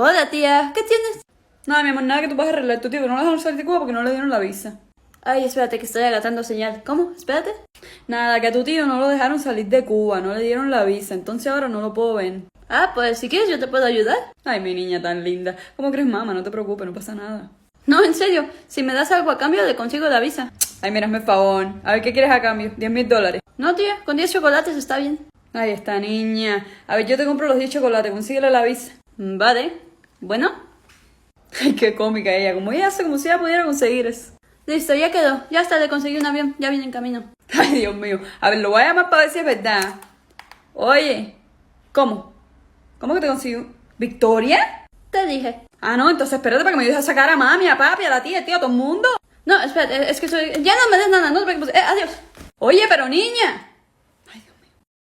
Hola, tía, ¿qué tienes? Nada, mi amor, nada que tú puedas arreglar. Tu tío que no lo dejaron salir de Cuba porque no le dieron la visa. Ay, espérate que estoy agatando señal. ¿Cómo? Espérate. Nada, que a tu tío no lo dejaron salir de Cuba, no le dieron la visa, entonces ahora no lo puedo ver. Ah, pues si quieres yo te puedo ayudar. Ay, mi niña tan linda. ¿Cómo crees, mamá? No te preocupes, no pasa nada. No, en serio, si me das algo a cambio le consigo la visa. Ay, mira, hazme el favor. A ver, ¿qué quieres a cambio? $10,000. No, tía, con 10 chocolates está bien. Ay, esta niña. A ver, yo te compro los 10 chocolates, consíguele la visa. Vale. Bueno, Ay, qué cómica ella. Como ella hace, como si ella pudiera conseguir eso. listo, ya quedó. Ya hasta le conseguí un avión, ya viene en camino. Ay, Dios mío. A ver, lo voy a llamar para ver si es verdad. Oye, ¿cómo? ¿Cómo que te consigo? ¿Victoria? Te dije. Ah, no, entonces espérate para que me ayudes a sacar a mami, a papi, a la tía, tío, a todo el mundo. No, espérate, es que soy... Ya no me des nada, no te preocupes. Adiós. Oye, pero niña.